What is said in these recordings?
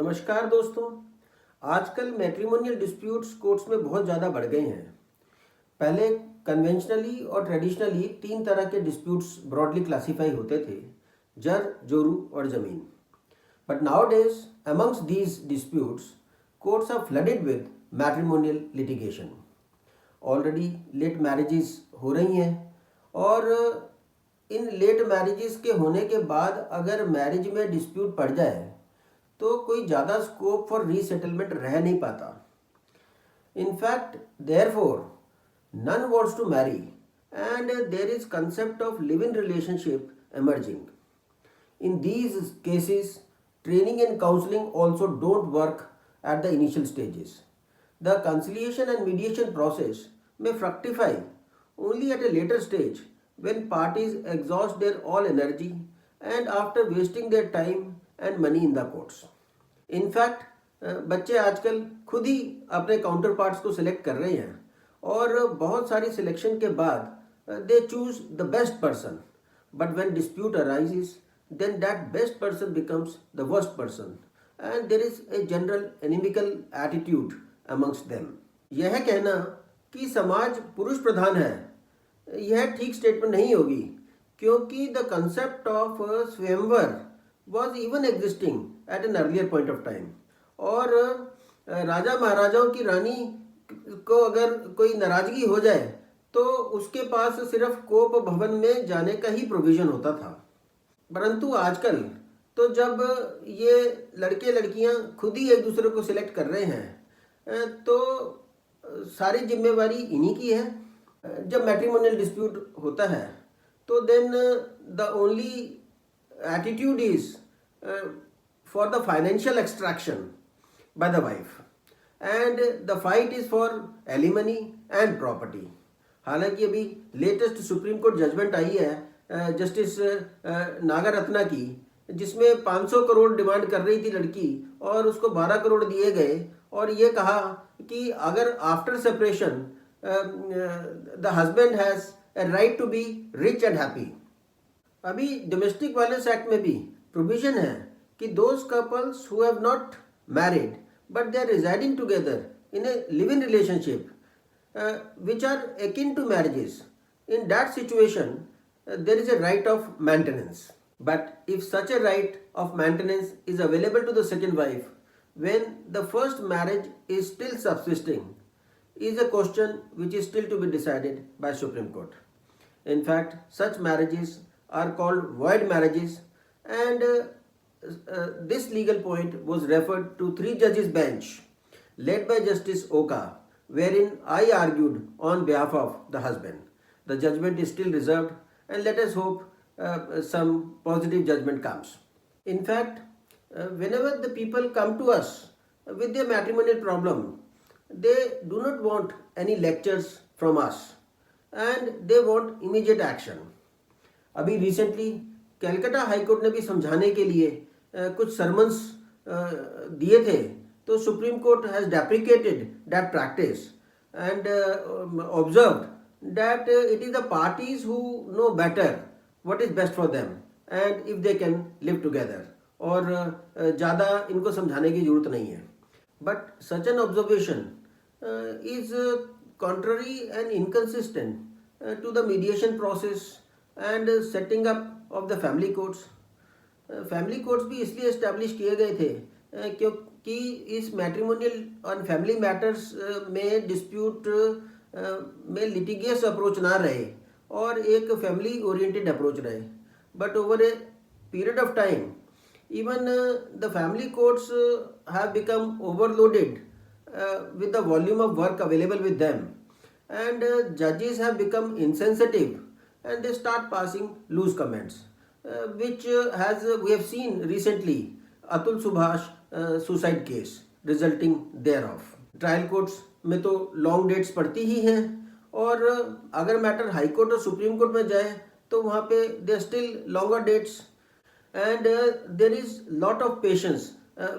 नमस्कार दोस्तों। आजकल मैट्रिमोनियल डिस्प्यूट्स कोर्ट्स में बहुत ज़्यादा बढ़ गए हैं। पहले कन्वेंशनली और ट्रेडिशनली तीन तरह के डिस्प्यूट्स ब्रॉडली क्लासीफाई होते थे: जर, जोरू और ज़मीन। But nowadays amongst these disputes courts are flooded with matrimonial litigation. Already late marriages हो रही हैं और इन लेट मैरिजेस के होने के बाद अगर मैरिज में डिस्प्यूट पड़ जाए तो कोई ज़्यादा स्कोप फॉर रीसेटलमेंट रह नहीं पाता। In fact therefore none wants to marry and there is concept of live in relationship emerging. In these cases, training and counseling also don't work at the initial stages. The conciliation and mediation process may fructify only at a later stage when parties exhaust their all energy and after wasting their time and money in the courts. In fact बच्चे आजकल खुद ही अपने counter parts को select कर रहे हैं और बहुत सारी सिलेक्शन के बाद they choose the best person, but when dispute arises then that best person becomes the worst person and there is a general inimical attitude amongst them. यह कहना कि समाज पुरुष प्रधान है, यह ठीक स्टेटमेंट नहीं होगी, क्योंकि the concept of स्वयंवर was even existing at an earlier point of time. और राजा महाराजाओं की रानी को अगर कोई नाराजगी हो जाए तो उसके पास सिर्फ कोप भवन में जाने का ही प्रोविजन होता था। परंतु आजकल तो जब ये लड़के लड़कियां खुद ही एक दूसरे को सिलेक्ट कर रहे हैं तो सारी जिम्मेवारी इन्हीं की है। जब मैट्रिमोनियल डिस्प्यूट होता है तो then the only attitude is for the financial extraction by the wife and the fight is for alimony and property. हालांकि अभी लेटेस्ट सुप्रीम कोर्ट जजमेंट आई है जस्टिस नागारत्ना की, जिसमें 500 करोड़ डिमांड कर रही थी लड़की और उसको 12 करोड़ दिए गए और ये कहा कि अगर after separation the husband has a right to be rich and happy. अभी डोमेस्टिक वायलेंस एक्ट में भी प्रोविजन है कि those couples who have not married but they are residing together in a live in relationship which are akin to marriages, in that situation there is a right of maintenance. But if such a right of maintenance is available to the second wife when the first marriage is still subsisting is a question which is still to be decided by Supreme Court. In fact, such marriages are called void marriages and this legal point was referred to 3 judges bench led by Justice Oka, wherein I argued on behalf of the husband. The judgment is still reserved and let us hope some positive judgment comes. In fact, whenever the people come to us with their matrimonial problem, they do not want any lectures from us and they want immediate action. अभी recently Calcutta high court ने भी समझाने के लिए कुछ sermons दिए थे, तो supreme court has deprecated that practice and observed that it is the parties who know better what is best for them and if they can live together, और ज़्यादा इनको समझाने की ज़रूरत नहीं है। But such an observation is contrary and inconsistent to the mediation process and setting up of the family courts. Family courts भी इसलिए इस्टेब्लिश किए गए थे क्योंकि इस मैट्रिमोनियल और फैमिली मैटर्स में डिस्प्यूट में लिटिगियस अप्रोच ना रहे और एक फैमिली ओरिएंटेड अप्रोच रहे। But over a period of time even the family courts have become overloaded with the volume of work available with them and judges have become insensitive and they start passing loose comments which has we have seen recently Atul Subhash suicide case resulting thereof. Trial courts में तो long dates पड़ती ही हैं और अगर matter high court और supreme court में जाए तो वहाँ पे there still longer dates and there is lot of patience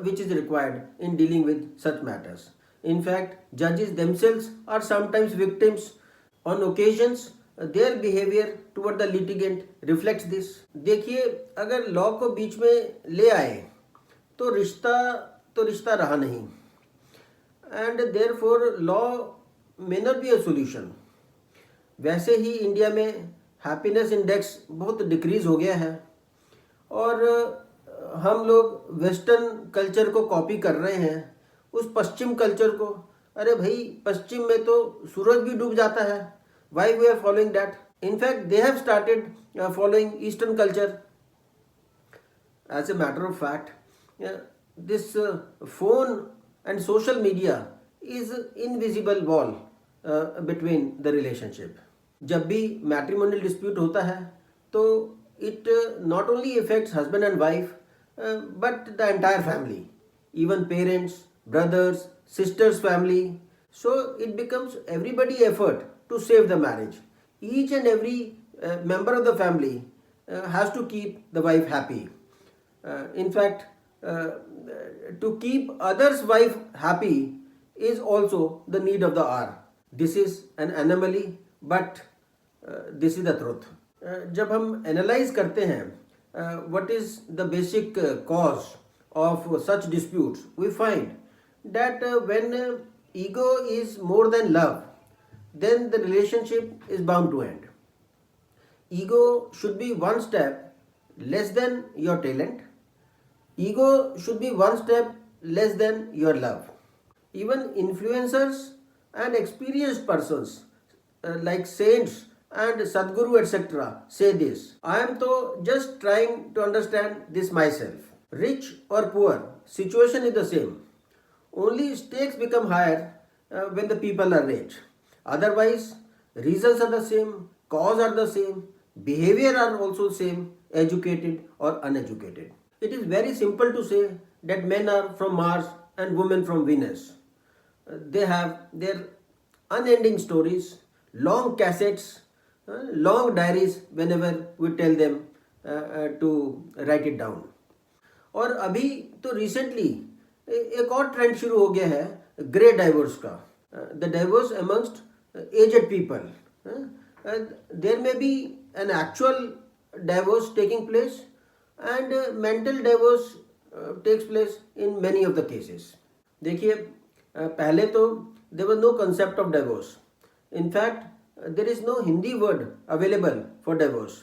which is required in dealing with such matters. In fact, judges themselves are sometimes victims. On occasions, their behavior toward the litigant reflects this. देखिए, अगर law को बीच में ले आए तो रिश्ता तो रिश्ता रहा नहीं, and therefore law may not be a solution. वैसे ही इंडिया में हैप्पीनेस इंडेक्स बहुत डिक्रीज हो गया है, और हम लोग वेस्टर्न कल्चर को कॉपी कर रहे हैं, उस पश्चिम कल्चर को। अरे भाई, पश्चिम में तो सूरज भी डूब जाता है, why we are following that? In fact they have started following eastern culture. As a matter of fact, this phone and social media is invisible wall between the relationship. जब भी मैट्रिमोनियल डिस्प्यूट होता है तो it not only affects husband and wife but the entire family, even parents, brothers, sisters family. So it becomes everybody effort to save the marriage. Each and every member of the family has to keep the wife happy. In fact, to keep others' wife happy is also the need of the hour. This is an anomaly, but this is the truth. जब हम analyse करते हैं what is the basic cause of such disputes, we find that when ego is more than love, then the relationship is bound to end. Ego should be one step less than your talent. Ego should be one step less than your love. Even influencers and experienced persons like saints and Sadhguru etc. say this. I am to just trying to understand this myself. Rich or poor, situation is the same. Only stakes become higher when the people are rich. Otherwise, reasons are the same, cause are the same, behavior are also same, educated or uneducated. It is very simple to say that men are from Mars and women from Venus. They have their unending stories, long cassettes, long diaries whenever we tell them to write it down. और अभी तो recently एक और trend शुरू हो गया है grey divorce का, the divorce amongst aged people. There may be an actual divorce taking place and mental divorce takes place in many of the cases. देखिए, पहले तो there was no concept of divorce. In fact, there is no Hindi word available for divorce.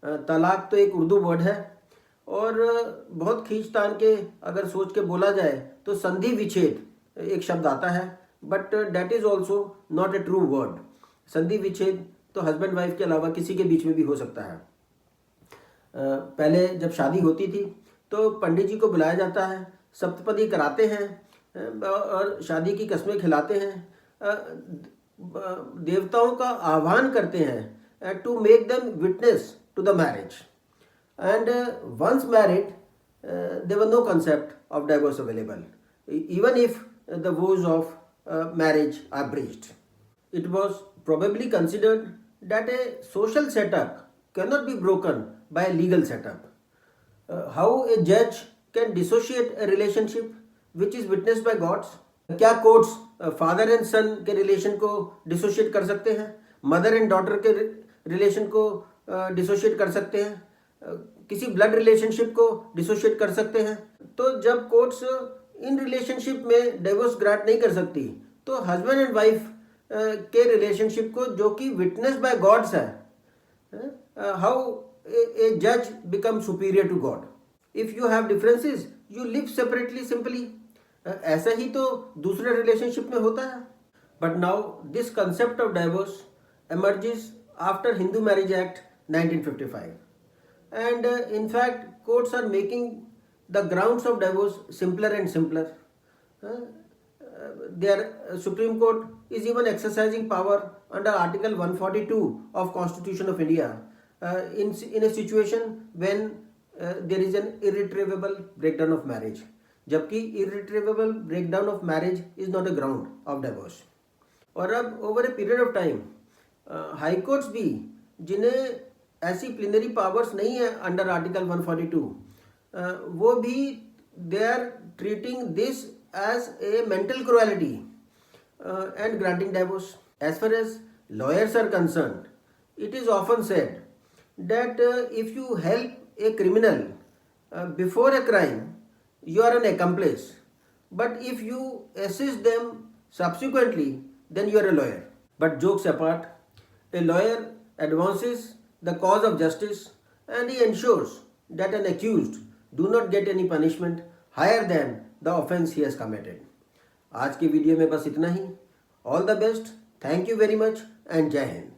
तलाक तो एक Urdu word है, और बहुत खींच तान के अगर सोच के बोला जाए तो संधि विच्छेद एक शब्द आता है, but that is also not a true word. संधि विच्छेद तो हस्बैंड वाइफ के अलावा किसी के बीच में भी हो सकता है. पहले जब शादी होती थी तो पंडित जी को बुलाया जाता है, सप्तपदी कराते हैं और शादी की कस्में खिलाते हैं, देवताओं का आह्वान करते हैं to make them witness to the marriage. And once married there was no concept of divorce available, even if the vows of marriage are breached. It was probably considered that a social setup cannot be broken by a legal setup. How a judge can dissociate a relationship which is witnessed by gods? क्या courts father and सन के relation को dissociate कर सकते हैं? Mother and daughter के relation को dissociate कर सकते हैं? किसी ब्लड रिलेशनशिप को डिसोशिएट कर सकते हैं? तो जब कोर्ट्स इन रिलेशनशिप में डिवोर्स ग्रांट नहीं कर सकती, तो हस्बैंड एंड वाइफ के रिलेशनशिप को, जो कि विटनेस बाय गॉड्स है, how a judge becomes superior to God? If you have differences, you live separately simply. ऐसा ही तो दूसरे रिलेशनशिप में होता है. But now this concept of divorce emerges after Hindu Marriage Act 1955, and in fact courts are making the grounds of divorce simpler and simpler. Their Supreme Court is even exercising power under Article 142 of Constitution of India in a situation when there is an irretrievable breakdown of marriage. जबकि irretrievable breakdown of marriage is not a ground of divorce. और अब over a period of time high courts भी, जिन्हें ऐसी plenary powers नहीं है under article 142, वो भी they are treating this as a mental cruelty and granting divorce. As far as lawyers are concerned, it is often said that if you help a criminal before a crime, you are an accomplice. But if you assist them subsequently, then you are a lawyer. But jokes apart, a lawyer advances the cause of justice and he ensures that an accused do not get any punishment higher than the offense he has committed. आज की video में बस इतना ही. All the best, thank you very much and जय हिंद.